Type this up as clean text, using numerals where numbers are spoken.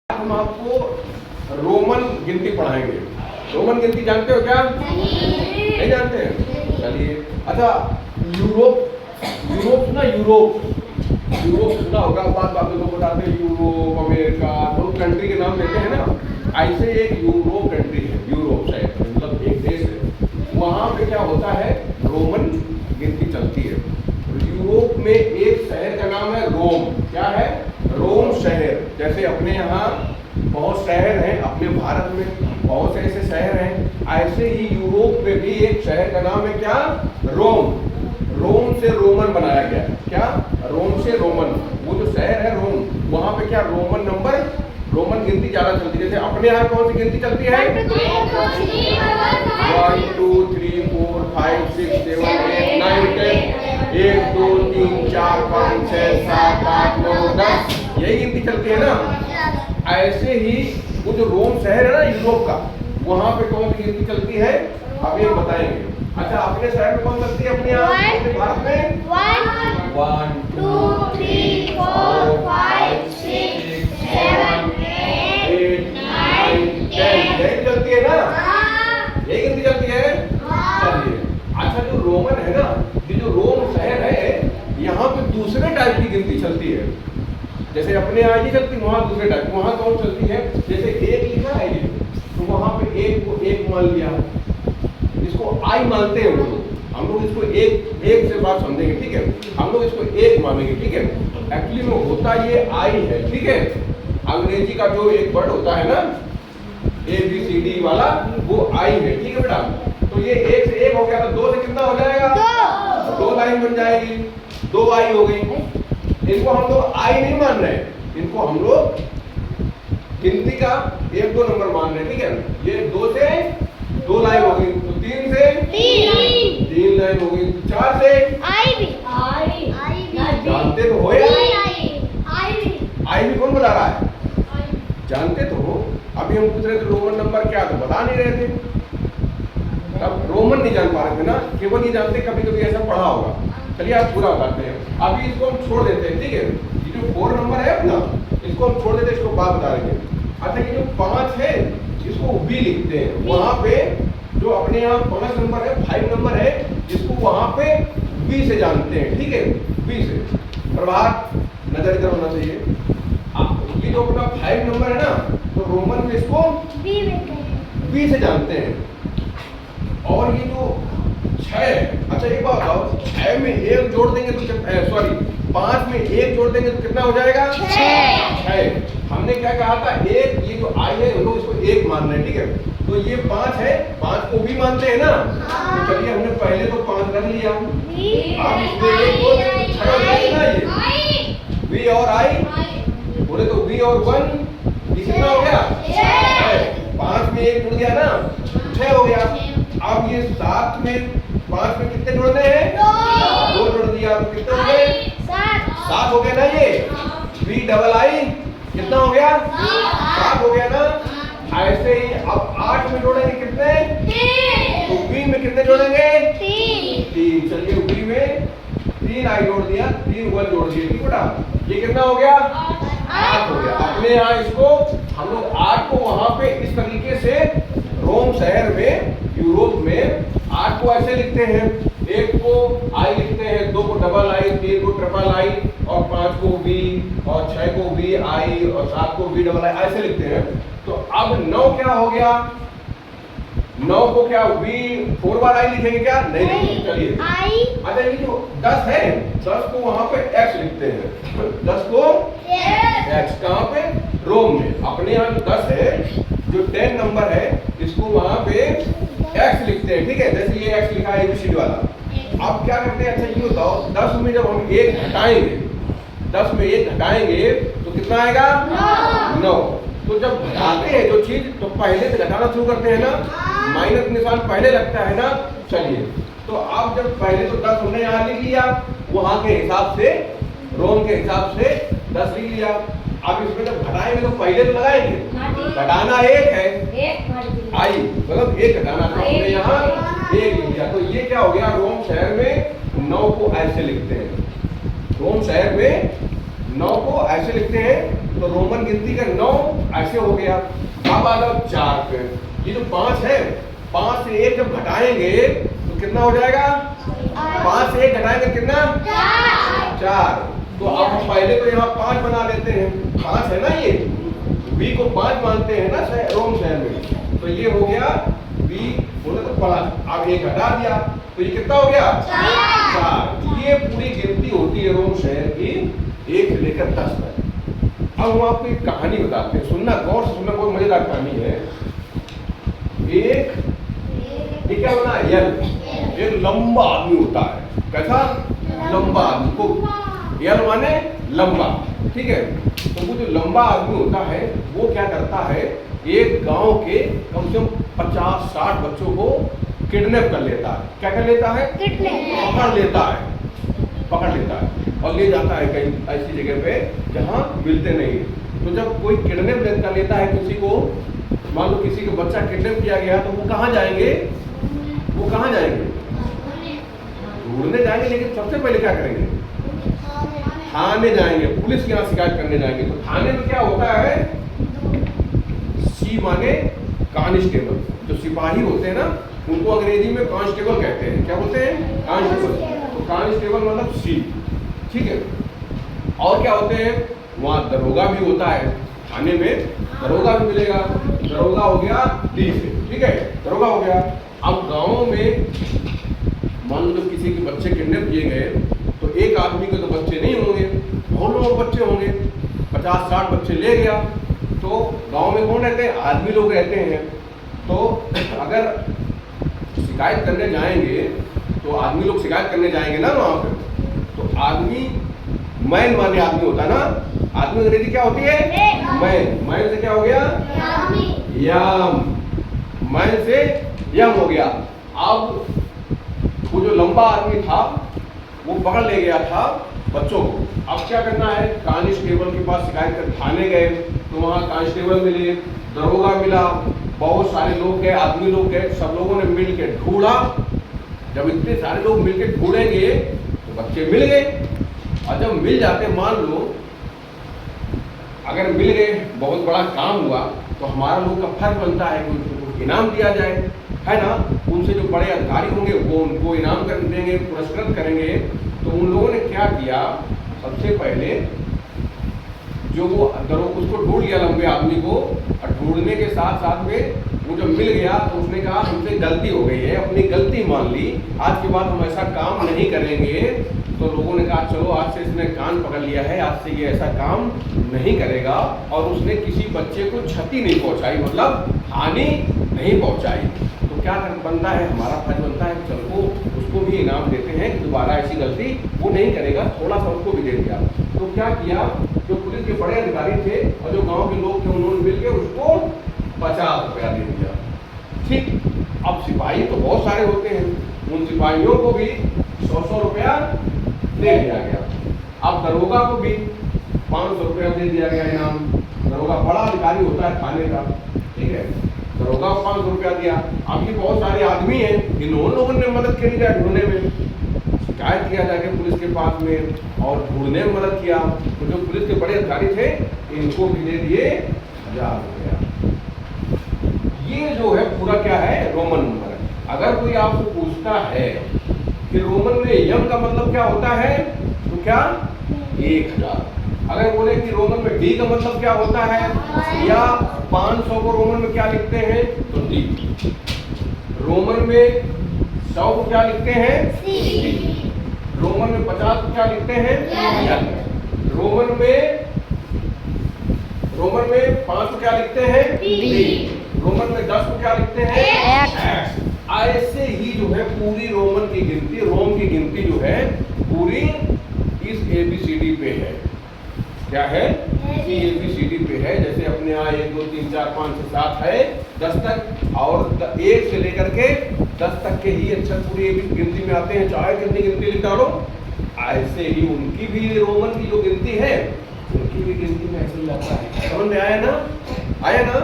हम आपको रोमन गिनती पढ़ाएंगे। रोमन गिनती जानते हो क्या? नहीं जानते हैं? चलिए। अच्छा, यूरोप ना, यूरोप सुना होगा, बात बात लोग बताते हैं यूरोप, अमेरिका, तो कंट्री के नाम देते हैं ना। ऐसे एक यूरोप कंट्री है, यूरोप शायद मतलब एक देश है, वहाँ पे क्या होता है, रोमन गिनती चलती है। यूरोप में एक शहर का नाम है रोम। क्या है? रोम शहर। जैसे अपने यहाँ बहुत शहर हैं, अपने भारत में बहुत से ऐसे शहर हैं, ऐसे ही यूरोप में भी एक शहर का नाम है क्या? रोम। रोम से रोमन बनाया गया। क्या? रोम से रोमन। वो जो शहर है रोम, वहाँ पे क्या रोमन गिनती ज्यादा चलती है। जैसे अपने यहाँ कौन सी गिनती चलती है? 1 2 3 4 5 6 7 8 9 10 1 2 3 4 5 6 7 8 9 10 यही गिनती चलती है ना। ऐसे ही वो जो रोम शहर है ना यूरोप का, वहाँ पे कौन सी गिनती चलती है अभी हम बताएंगे। अच्छा, अपने शहर में कौन चलती है? अपने यहाँ भारत में 1 2 3 4 5 6 7 8 9 10 यही चलती है ना। यही गिनती चलती है। चलिए। अच्छा, जो रोमन है ना, ये जो रोम शहर है, यहाँ पे दूसरे टाइप की गिनती चलती है। जैसे अपने यहाँ ये चलती, वहाँ दूसरे टाइप। वहाँ कौन चलती है? जैसे एक लिखा है ये, तो वहाँ पे एक को एक मान लिया, इसको आई मानते हैं वो लोग। हम लोग इसको एक से बात समझेंगे, ठीक है? हम लोग इसको एक मानेंगे, ठीक है? एक्चुअली में होता ये आई है, ठीक है? अंग्रेजी का जो एक वर्ड होता है ना, ABCD वाला, वो आई है, ठीक है बेटा? तो ये एक से एक हो गया, तो दो से कितना हो जाएगा? दो लाइन बन जाएगी, 2 आई हो गई। इनको हम लोग आई नहीं मान रहे, इनको हम लोग गिनती का 1 2 नंबर मान रहे हैं, ठीक है? ये 2 से 2 लाइन हो गई, तो 3 से 3 लाइन हो गई, 4 से आई जानते तो हो यार। आई भी कौन बता रहा है? जानते तो हो। अभी हम पूछ रहे थे रोमन नंबर क्या, तो बता नहीं रहे थे। अब रोमन नहीं जान पा रहे थे ना, केवल ये जानते कभी कभी ऐसा पढ़ा होगा। चलिए आप पूरा बताते हैं। अभी इसको हम छोड़ देते हैं, ठीक है? ये जो 4 नंबर है अपना, इसको हम छोड़ देते हैं, इसको बात बता देंगे। अच्छा, ये जो 5 है, इसको बी लिखते हैं। वहाँ पे जो अपने यहाँ 5 नंबर है, 5 नंबर है, इसको वहाँ पे बी से जानते हैं, ठीक है? बी से। प्रभात नजर इधर होना चाहिए। ये जो अपना 5 नंबर है ना, तो रोमन में इसको बी से जानते हैं। और ये जो 6, अच्छा एक बात बताओ, 6 में 1 जोड़ देंगे तो 5 में 1 जोड़ देंगे तो कितना हो जाएगा? 6। हमने क्या कहा था? एक, ये जो आई है, हम लोग इसको 1 मान रहे हैं, ठीक है? तो ये 5 है, 5 को भी मानते हैं ना। तो चलिए, हमने पहले तो 5 रख लिया, अब इसमें 1 2 3 6 हो जाएगा ये बी और आई बोले तो बी और 1, ये कितना हो गया? 5 में 1 जुड़ गया ना, 6 हो गया। अब ये 7 में 5 में कितने जोड़ने हैं? 2 जोड़ दिया, तो कितने हो गए? 7 हो गया ना। ये बी डबल आई कितना हो गया? 7 हो गया ना। ऐसे ही अब 8 में जोड़ेंगे कितने? 3। तो बी में कितने जोड़ेंगे? 3। चलिए, बी में 3 आई जोड़ दिया, 3 1 जोड़ दिए, ठीक बेटा? ये कितना हो गया? 8 हो गया। अपने यहाँ इसको हम लोग 8 को वहां पे इस तरीके से रोम शहर में, यूरोप में 8 को ऐसे लिखते हैं। 1 को आई लिखते हैं, 2 को डबल आई, 3 को ट्रिपल आई, और 5 को बी, और 6 को बी आई, और 7 को बी डबल आई, ऐसे लिखते हैं। तो अब 9 क्या हो गया? 9 को क्या बी 4 बार आई लिखेंगे क्या? नहीं लिखेंगे। चलिए। अच्छा, ये जो 10 है, 10 को वहां पे एक्स लिखते हैं। 10 को एक्स कहाँ पे? रोम में। अपने यहाँ जो 10 है, जो 10 नंबर है, इसको वहां पे एक्स लिखते हैं, ठीक है? जैसे ये एक्स लिखा है ABCD वाला। अब क्या करते हैं? अच्छा, ये बताओ, 10 में जब हम 1 हटाएंगे, 10 में 1 हटाएंगे तो कितना आएगा? 9। तो जब घटाते हैं जो चीज, तो पहले से घटाना शुरू करते हैं ना, माइनस निशान पहले लगता है ना। चलिए, तो अब जब पहले तो 10 हमने यहाँ लिख लिया, वहां के हिसाब से, रोम के हिसाब से 10 लिख लिया। अब इसमें जब घटाएंगे तो पहले तो लगाएंगे, घटाना 1 है, आई मतलब 1 घटाना, तो हमने यहाँ 1 लिख लिया। तो ये क्या हो गया? रोम शहर में 9 को ऐसे लिखते हैं। रोम शहर में 9 को ऐसे लिखते हैं, तो रोमन गिनती का 9 ऐसे हो गया। अब आ जाओ 4 पे। ये जो 5 है, 5 से 1 जब घटाएंगे तो कितना हो जाएगा? 5 से 1 घटाएंगे कितना? 4। तो अब हम पहले तो यहाँ 5 बना लेते हैं, 5 है ना, ये बी को 5 मानते हैं ना रोम शहर में, तो ये हो गया बी बोले तो 5। अब 1 घटा दिया तो ये कितना हो गया? 4। ये पूरी गिनती होती है रोम शहर की 1 से लेकर 10 तक। अब हम आपको एक कहानी बताते हैं, सुनना गौर से सुनना, बहुत मजेदार कहानी है। ये क्या बना? एक लंबा आदमी होता है। कैसा? लंबा आदमी को यल माने लंबा, ठीक है। तो वो जो लंबा आदमी होता है वो क्या करता है, एक गांव के कम से कम 50-60 बच्चों को किडनैप कर लेता है। क्या कर लेता है? पकड़ लेता है और ले जाता है कहीं ऐसी जगह पे जहां मिलते नहीं है। तो जब कोई किडनैप कर लेता है किसी को, मान लो किसी का बच्चा किडनैप किया गया, तो वो कहाँ जाएंगे? ढूंढने जाएंगे, लेकिन सबसे पहले क्या करेंगे? थाने जाएंगे, पुलिस के यहाँ शिकायत करने जाएंगे। तो थाने में क्या होता है? सी माने कांस्टेबल, जो सिपाही होते हैं ना, उनको अंग्रेजी में कांस्टेबल कहते हैं। क्या बोलते हैं? कांस्टेबल। तो कांस्टेबल मतलब सी, ठीक है। और क्या होते हैं? वहाँ दरोगा भी होता है, थाने में दरोगा भी मिलेगा। दरोगा हो गया डी से, ठीक है, दरोगा हो गया। अब गाँव में मान लो किसी के बच्चे किडनैप किए गए, तो एक आदमी के तो बच्चे नहीं होंगे, बहुत लोगों के बच्चे होंगे, 50-60 बच्चे ले गया। तो गांव में कौन रहते हैं? आदमी लोग रहते हैं। तो अगर शिकायत करने जाएंगे तो आदमी लोग शिकायत करने जाएंगे ना वहाँ पे, तो आदमी मैन माने आदमी होता है ना। आदमी अंग्रेजी क्या होती है? मैन से क्या हो गया? यम। मैन से यम हो गया। अब वो जो लंबा आदमी था वो पकड़ ले गया था बच्चों को। अब क्या करना है? कांस्टेबल के पास शिकायत कर थाने गए, तो वहाँ कांस्टेबल मिले, दरोगा मिला, बहुत सारे लोग गए, आदमी लोग गए, सब लोगों ने मिल के ढूंढा। जब इतने सारे लोग मिल के ढूंढेंगे तो बच्चे मिल गए। और जब मिल जाते, मान लो अगर मिल गए, बहुत बड़ा काम हुआ, तो हमारा लोग का फर्ज बनता है कि उनको इनाम दिया जाए, है ना। उनसे जो बड़े अधिकारी होंगे वो उनको इनाम कर देंगे, पुरस्कृत करेंगे। तो उन लोगों ने क्या किया? सबसे पहले जो वो उसको ढूंढ लिया लंबे आदमी को, और ढूंढने के साथ साथ में वो जब मिल गया तो उसने कहा हमसे गलती हो गई है, अपनी गलती मान ली, आज के बाद हम ऐसा काम नहीं करेंगे। तो लोगों ने कहा चलो आज से इसने कान पकड़ लिया है, आज से ये ऐसा काम नहीं करेगा। और उसने किसी बच्चे को क्षति नहीं पहुंचाई, मतलब हानि नहीं पहुंचाई। तो क्या बनता है? हमारा फर्ज बनता है चलो उसको भी इनाम देते हैं कि दोबारा ऐसी गलती वो नहीं करेगा, थोड़ा सा उसको भी दे दिया। तो क्या किया? जो पुलिस के बड़े अधिकारी थे और जो गांव के लोग थे, उन्होंने मिलकर उसको 50 रुपया दे दिया, ठीक। अब सिपाही तो बहुत सारे होते हैं, उन सिपाहियों को भी 100-100 रुपया दे दिया गया। अब दरोगा को भी 500 रुपया दे दिया गया इनाम। दरोगा बड़ा अधिकारी होता है थाने का, ठीक है, दरोगा को 500 रुपया दिया। अब ये बहुत सारे आदमी हैं, इन लोगों ने मदद करी जाए ढूंढने में, शिकायत किया जाके पुलिस के पास में और ढूंढने में मदद किया। तो जो पुलिस के बड़े अधिकारी थे इनको भी दे दिए 1000 रुपया। ये जो है पूरा क्या है? रोमन नंबर है। अगर कोई आपको पूछता है कि रोमन में यम का मतलब क्या होता है, तो क्या? 1000। अगर बोले कि रोमन में डी का मतलब क्या होता है, या 500 को रोमन में क्या लिखते हैं, तो डी। रोमन में 100 को क्या लिखते हैं? सी। रोमन में 50 को क्या लिखते हैं? एल। रोमन में 5 को क्या लिखते हैं? डी। रोमन में 10 को क्या लिखते हैं? एक्स। ऐसे ही जो है पूरी रोमन की गिनती, रोम की गिनती जो है पूरी इस ABCD पे है। क्या है? ABCD पे है। जैसे अपने यहाँ 1 2 3 4 5 6 7 है 10 तक, और 1 से लेकर के 10 तक के ही अक्षर पूरी गिनती में आते हैं, चाहे कितनी गिनती लिख डालो। ऐसे ही उनकी भी रोमन की जो गिनती है, उनकी भी गिनती में ऐसे ही आता है। समझ में आया ना?